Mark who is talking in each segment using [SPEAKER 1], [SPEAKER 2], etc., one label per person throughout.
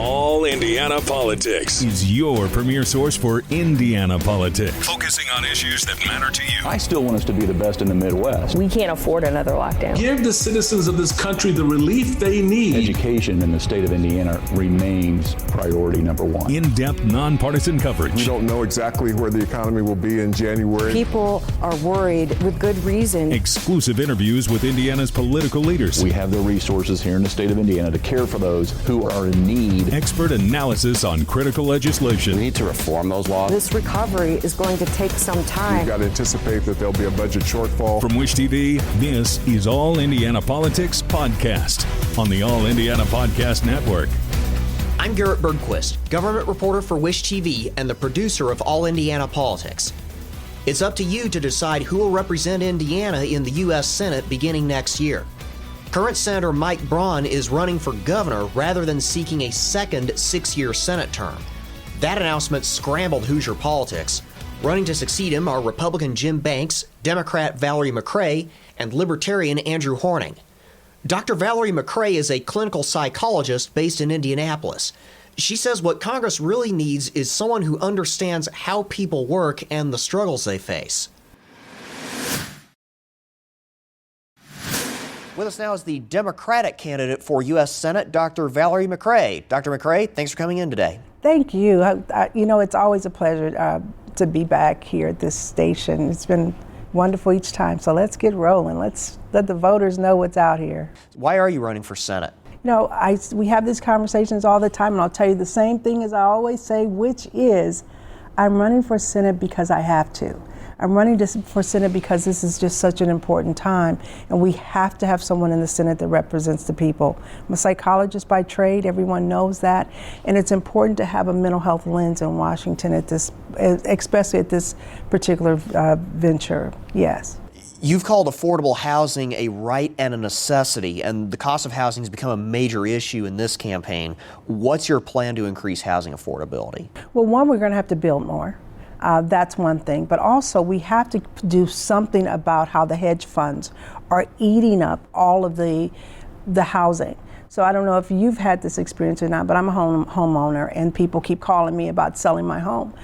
[SPEAKER 1] All Indiana Politics is your premier source for Indiana politics, focusing on issues that matter to you.
[SPEAKER 2] I still want us to be the best in the Midwest.
[SPEAKER 3] We can't afford another lockdown.
[SPEAKER 4] Give the citizens of this country the relief they need.
[SPEAKER 2] Education in the state of Indiana remains priority number one.
[SPEAKER 1] In-depth, nonpartisan coverage.
[SPEAKER 5] We don't know exactly where the economy will be in January.
[SPEAKER 3] People are worried with good reason.
[SPEAKER 1] Exclusive interviews with Indiana's political leaders.
[SPEAKER 2] We have the resources here in the state of Indiana to care for those who are in need.
[SPEAKER 1] Expert analysis on critical legislation.
[SPEAKER 6] We need to reform those laws.
[SPEAKER 3] This recovery is going to take some time.
[SPEAKER 5] We've got to anticipate that there'll be a budget shortfall.
[SPEAKER 1] From Wish TV, this is All Indiana Politics Podcast on the All Indiana Podcast Network.
[SPEAKER 7] I'm Garrett Bergquist, government reporter for Wish TV and the producer of All Indiana Politics. It's up to you to decide who will represent Indiana in the U.S. Senate beginning next year. Current Senator Mike Braun is running for governor rather than seeking a second 6-year Senate term. That announcement scrambled Hoosier politics. Running to succeed him are Republican Jim Banks, Democrat Valerie McCray, and Libertarian Andrew Horning. Dr. Valerie McCray is a clinical psychologist based in Indianapolis. She says what Congress really needs is someone who understands how people work and the struggles they face. With us now is the Democratic candidate for U.S. Senate, Dr. Valerie McCray. Dr. McCray, thanks for coming in today.
[SPEAKER 8] Thank you. It's always a pleasure to be back here at this station. It's been wonderful each time. So let's get rolling. Let's let the voters know what's out here.
[SPEAKER 7] Why are you running for Senate?
[SPEAKER 8] We have these conversations all the time, and I'll tell you the same thing as I always say, which is I'm running for Senate because I have to. I'm running for Senate because this is just such an important time, and we have to have someone in the Senate that represents the people. I'm a psychologist by trade, everyone knows that, and it's important to have a mental health lens in Washington especially at this particular venture, yes.
[SPEAKER 7] You've called affordable housing a right and a necessity, and the cost of housing has become a major issue in this campaign. What's your plan to increase housing affordability?
[SPEAKER 8] Well, one, we're going to have to build more. That's one thing, but also we have to do something about how the hedge funds are eating up all of the housing. So I don't know if you've had this experience or not, but I'm a homeowner, and people keep calling me about selling my home.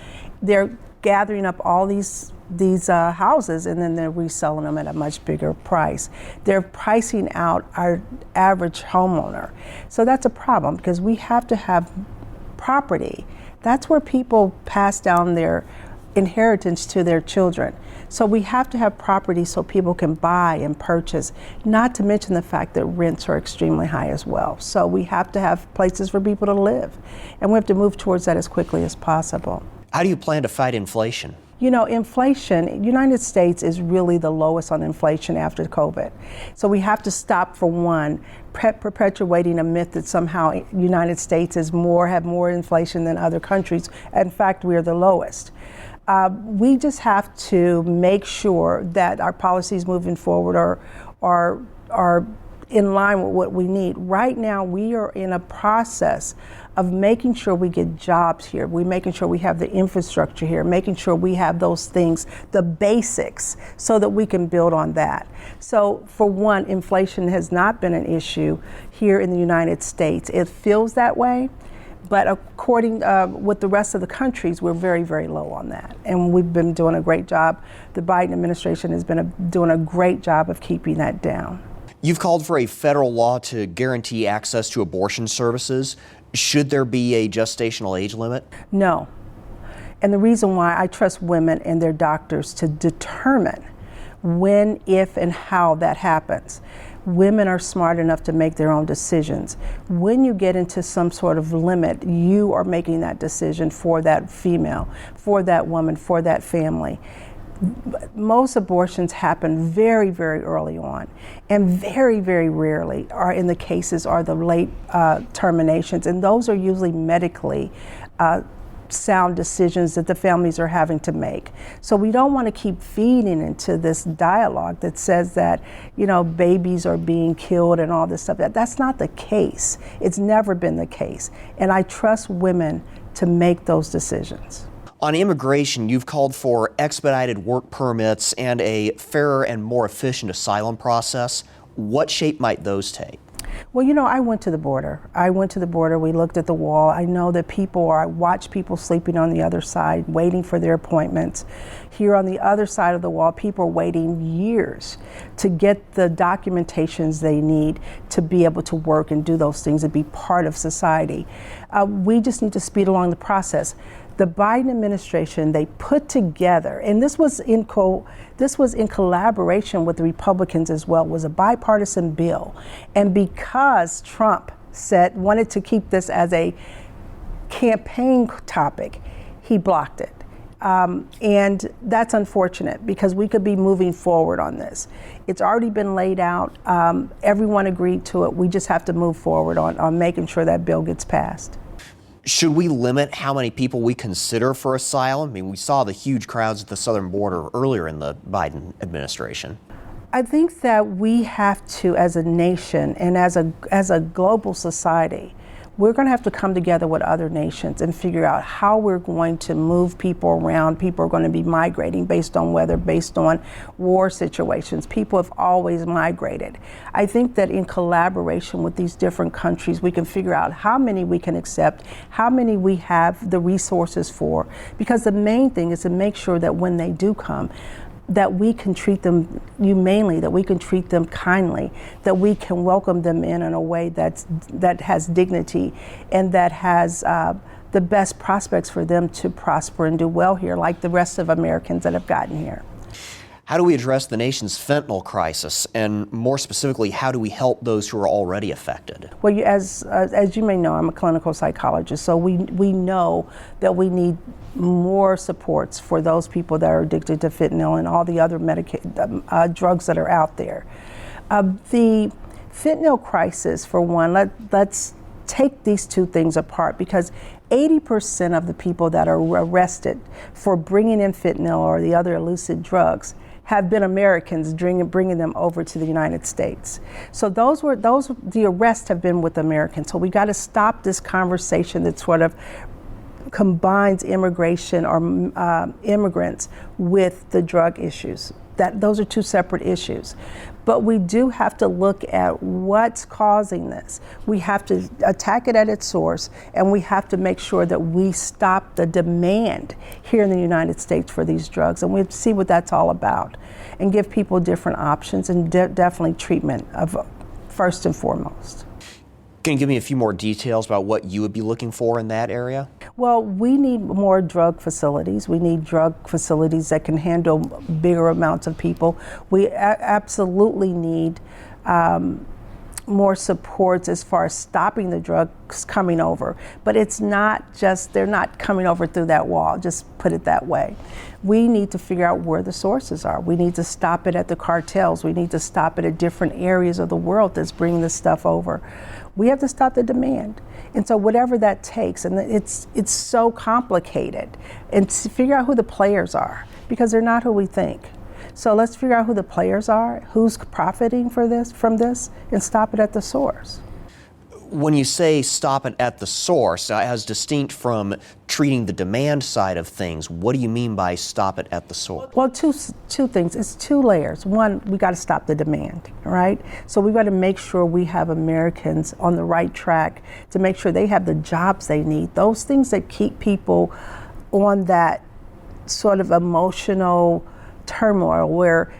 [SPEAKER 8] They're gathering up all these houses, and then they're reselling them at a much bigger price. They're pricing out our average homeowner. So that's a problem because we have to have property. That's where people pass down their inheritance to their children. So we have to have property so people can buy and purchase, not to mention the fact that rents are extremely high as well. So we have to have places for people to live, and we have to move towards that as quickly as possible.
[SPEAKER 7] How do you plan to fight inflation?
[SPEAKER 8] Inflation, United States is really the lowest on inflation after COVID. So we have to stop, for one, perpetuating a myth that somehow United States have more inflation than other countries. In fact, we are the lowest. We just have to make sure that our policies moving forward are in line with what we need. Right now, we are in a process of making sure we get jobs here. We're making sure we have the infrastructure here, making sure we have those things, the basics, so that we can build on that. So for one, inflation has not been an issue here in the United States. It feels that way, but according with the rest of the countries, we're very, very low on that. And we've been doing a great job. The Biden administration has been doing a great job of keeping that down.
[SPEAKER 7] You've called for a federal law to guarantee access to abortion services. Should there be a gestational age limit?
[SPEAKER 8] No. And the reason why I trust women and their doctors to determine when, if, and how that happens. Women are smart enough to make their own decisions. When you get into some sort of limit, you are making that decision for that female, for that woman, for that family. Most abortions happen very, very early on, and very, very rarely are the late terminations, and those are usually medically sound decisions that the families are having to make. So we don't want to keep feeding into this dialogue that says that, babies are being killed and all this stuff. That's not the case. It's never been the case, and I trust women to make those decisions.
[SPEAKER 7] On immigration, you've called for expedited work permits and a fairer and more efficient asylum process. What shape might those take?
[SPEAKER 8] Well, you know, I went to the border. We looked at the wall. I know that I watch people sleeping on the other side, waiting for their appointments. Here on the other side of the wall, people are waiting years to get the documentations they need to be able to work and do those things and be part of society. We just need to speed along the process. The Biden administration, they put together, and this was in collaboration with the Republicans as well, was a bipartisan bill. And because Trump wanted to keep this as a campaign topic, he blocked it. And that's unfortunate because we could be moving forward on this. It's already been laid out. Everyone agreed to it. We just have to move forward on making sure that bill gets passed.
[SPEAKER 7] Should we limit how many people we consider for asylum? I mean, we saw the huge crowds at the southern border earlier in the Biden administration.
[SPEAKER 8] I think that we have to, as a nation and as a global society, we're going to have to come together with other nations and figure out how we're going to move people around. People are going to be migrating based on weather, based on war situations. People have always migrated. I think that in collaboration with these different countries, we can figure out how many we can accept, how many we have the resources for, because the main thing is to make sure that when they do come, that we can treat them humanely, that we can treat them kindly, that we can welcome them in a way that has dignity and that has the best prospects for them to prosper and do well here, like the rest of Americans that have gotten here.
[SPEAKER 7] How do we address the nation's fentanyl crisis? And more specifically, how do we help those who are already affected?
[SPEAKER 8] Well, as you may know, I'm a clinical psychologist, so we know that we need more supports for those people that are addicted to fentanyl and all the other drugs that are out there. The fentanyl crisis, for one, let's take these two things apart, because 80% of the people that are arrested for bringing in fentanyl or the other illicit drugs have been Americans bringing them over to the United States. So the arrests have been with Americans. So we got to stop this conversation that sort of combines immigration or immigrants with the drug issues. Those are two separate issues. But we do have to look at what's causing this. We have to attack it at its source, and we have to make sure that we stop the demand here in the United States for these drugs, and we see what that's all about, and give people different options and definitely treatment first and foremost.
[SPEAKER 7] Can you give me a few more details about what you would be looking for in that area?
[SPEAKER 8] Well, we need more drug facilities. We need drug facilities that can handle bigger amounts of people. We absolutely need more supports as far as stopping the drugs coming over. But it's not just, they're not coming over through that wall, just put it that way. We need to figure out where the sources are. We need to stop it at the cartels. We need to stop it at different areas of the world that's bringing this stuff over. We have to stop the demand. And so whatever that takes, and it's so complicated, and to figure out who the players are, because they're not who we think. So let's figure out who the players are, who's profiting from this, and stop it at the source.
[SPEAKER 7] When you say stop it at the source, as distinct from treating the demand side of things, what do you mean by stop it at the source?
[SPEAKER 8] Well, two things. It's two layers. One, we got to stop the demand, right? So we've got to make sure we have Americans on the right track to make sure they have the jobs they need. Those things that keep people on that sort of emotional turmoil where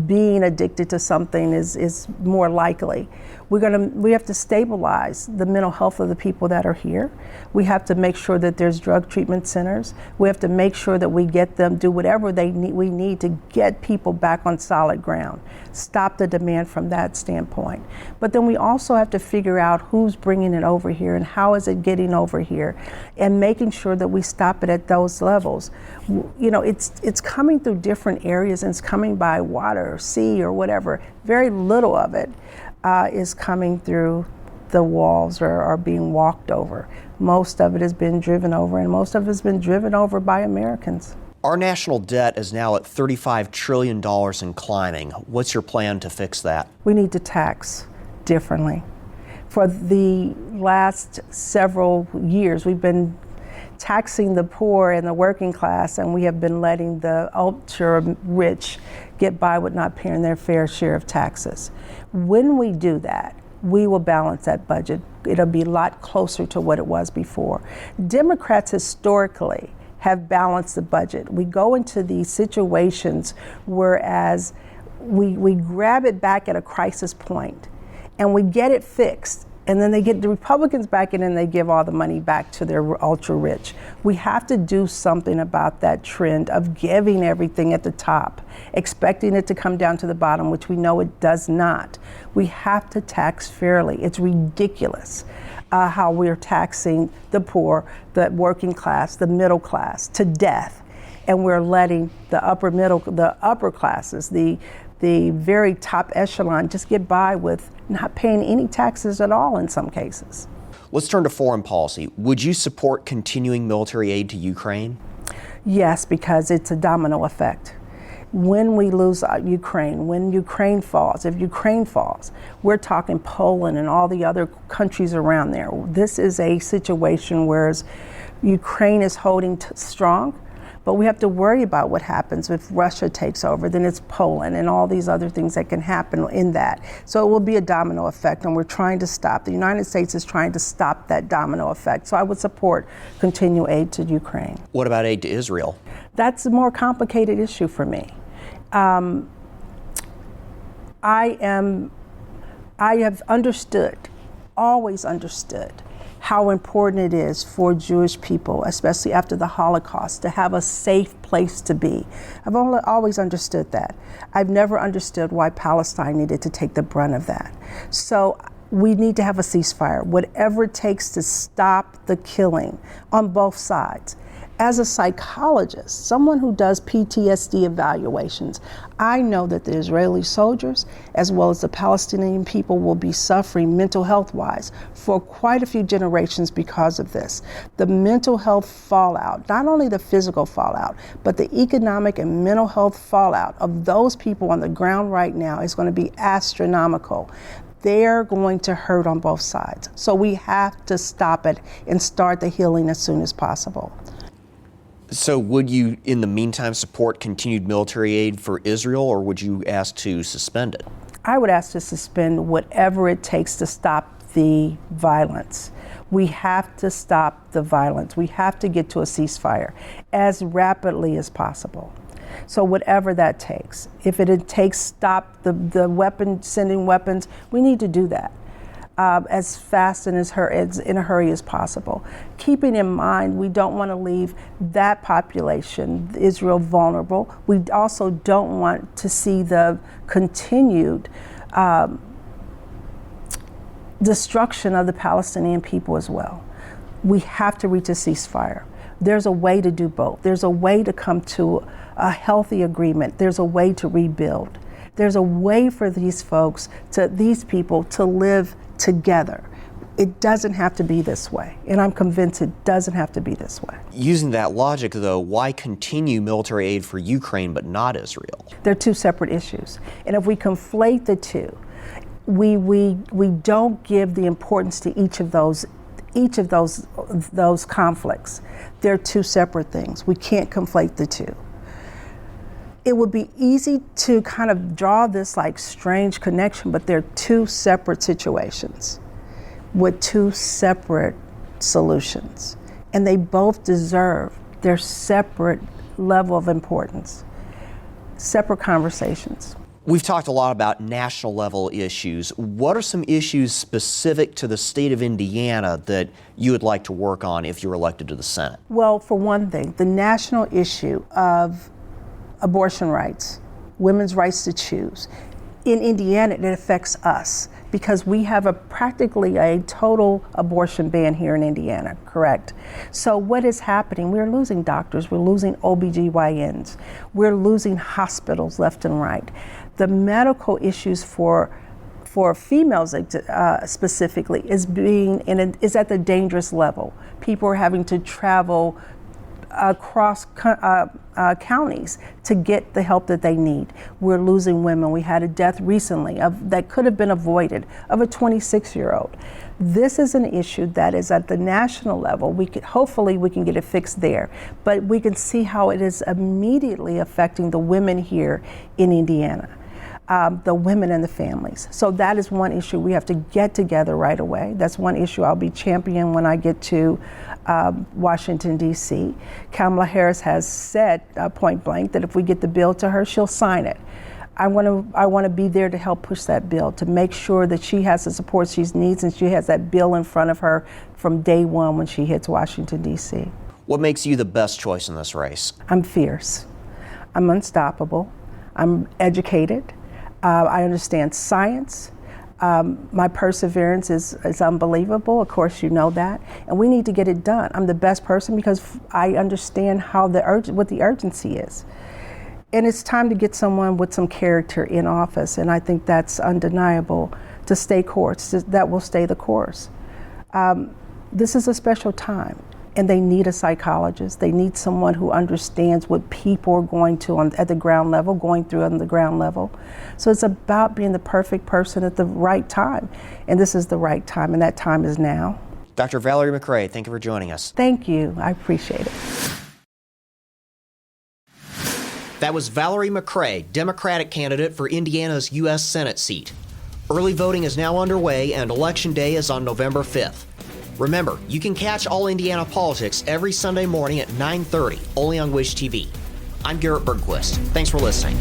[SPEAKER 8] being addicted to something is more likely. We have to stabilize the mental health of the people that are here. We have to make sure that there's drug treatment centers. We have to make sure that we get them, do whatever we need to get people back on solid ground. Stop the demand from that standpoint. But then we also have to figure out who's bringing it over here and how is it getting over here, and making sure that we stop it at those levels. You know, it's coming through different areas, and it's coming by water or sea or whatever. Very little of it is coming through the walls or are being walked over. Most of it has been driven over, and most of it has been driven over by Americans.
[SPEAKER 7] Our national debt is now at $35 trillion and climbing. What's your plan to fix that?
[SPEAKER 8] We need to tax differently. For the last several years, we've been taxing the poor and the working class, and we have been letting the ultra rich get by with not paying their fair share of taxes. When we do that, we will balance that budget. It'll be a lot closer to what it was before. Democrats historically have balanced the budget. We go into these situations whereas we grab it back at a crisis point and we get it fixed. And then they get the Republicans back in and they give all the money back to their ultra rich. We have to do something about that trend of giving everything at the top, expecting it to come down to the bottom, which we know it does not. We have to tax fairly. It's ridiculous how we're taxing the poor, the working class, the middle class to death. And we're letting the upper classes, the very top echelon just get by with not paying any taxes at all in some cases.
[SPEAKER 7] Let's turn to foreign policy. Would you support continuing military aid to Ukraine?
[SPEAKER 8] Yes, because it's a domino effect. When we lose Ukraine, when Ukraine falls, if Ukraine falls, we're talking Poland and all the other countries around there. This is a situation where Ukraine is holding strong, but we have to worry about what happens if Russia takes over. Then it's Poland and all these other things that can happen in that. So it will be a domino effect, and we're trying to stop. The United States is trying to stop that domino effect. So I would support continued aid to Ukraine.
[SPEAKER 7] What about aid to Israel?
[SPEAKER 8] That's a more complicated issue for me. I have understood, always understood, how important it is for Jewish people, especially after the Holocaust, to have a safe place to be. I've always understood that. I've never understood why Palestine needed to take the brunt of that. So we need to have a ceasefire, whatever it takes to stop the killing on both sides. As a psychologist, someone who does PTSD evaluations, I know that the Israeli soldiers, as well as the Palestinian people, will be suffering mental health-wise for quite a few generations because of this. The mental health fallout, not only the physical fallout, but the economic and mental health fallout of those people on the ground right now is going to be astronomical. They're going to hurt on both sides. So we have to stop it and start the healing as soon as possible.
[SPEAKER 7] So would you, in the meantime, support continued military aid for Israel, or would you ask to suspend it?
[SPEAKER 8] I would ask to suspend whatever it takes to stop the violence. We have to stop the violence. We have to get to a ceasefire as rapidly as possible. So whatever that takes, if it takes stop the sending weapons, we need to do that. As fast and as in a hurry as possible. Keeping in mind, we don't want to leave that population, Israel, vulnerable. We also don't want to see the continued destruction of the Palestinian people as well. We have to reach a ceasefire. There's a way to do both. There's a way to come to a healthy agreement. There's a way to rebuild. There's a way for these people to live together. It doesn't have to be this way, and I'm convinced it doesn't have to be this way.
[SPEAKER 7] Using that logic, though, why continue military aid for Ukraine but not Israel? They're
[SPEAKER 8] two separate issues, and if we conflate the two, we don't give the importance to each of those conflicts. They're two separate things. We can't conflate the two. It would be easy to kind of draw this like strange connection, but they're two separate situations with two separate solutions. And they both deserve their separate level of importance, separate conversations.
[SPEAKER 7] We've talked a lot about national level issues. What are some issues specific to the state of Indiana that you would like to work on if you're elected to the Senate?
[SPEAKER 8] Well, for one thing, the national issue of abortion rights, women's rights to choose. In Indiana, it affects us because we have practically a total abortion ban here in Indiana, correct? So what is happening? We're losing doctors, we're losing OBGYNs, we're losing hospitals left and right. The medical issues for females specifically is at the dangerous level. People are having to travel across counties to get the help that they need. We're losing women. We had a death recently that could have been avoided of a 26-year-old. This is an issue that is at the national level. Hopefully we can get it fixed there, but we can see how it is immediately affecting the women here in Indiana. the women and the families. So that is one issue we have to get together right away. That's one issue I'll be championing when I get to Washington, D.C. Kamala Harris has said point blank that if we get the bill to her, she'll sign it. I want to be there to help push that bill, to make sure that she has the support she needs and she has that bill in front of her from day one when she hits Washington, D.C.
[SPEAKER 7] What makes you the best choice in this race?
[SPEAKER 8] I'm fierce. I'm unstoppable. I'm educated. I understand science. My perseverance is unbelievable. Of course, you know that. And we need to get it done. I'm the best person because I understand what the urgency is. And it's time to get someone with some character in office. And I think that's undeniable to stay course. That will stay the course. This is a special time. And they need a psychologist. They need someone who understands what people are going to at the ground level, going through on the ground level. So it's about being the perfect person at the right time. And this is the right time, and that time is now.
[SPEAKER 7] Dr. Valerie McCray, thank you for joining us.
[SPEAKER 8] Thank you. I appreciate it.
[SPEAKER 7] That was Valerie McCray, Democratic candidate for Indiana's U.S. Senate seat. Early voting is now underway, and Election Day is on November 5th. Remember, you can catch All Indiana Politics every Sunday morning at 9:30, only on Wish TV. I'm Garrett Bergquist. Thanks for listening.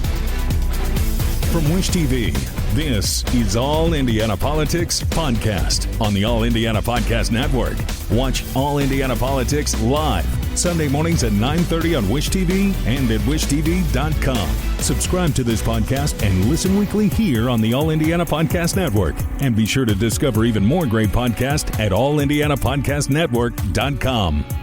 [SPEAKER 1] From Wish TV, this is All Indiana Politics Podcast on the All Indiana Podcast Network. Watch All Indiana Politics live Sunday mornings at 9:30 on Wish TV and at wishtv.com. Subscribe to this podcast and listen weekly here on the All Indiana Podcast Network. And be sure to discover even more great podcasts at allindianapodcastnetwork.com.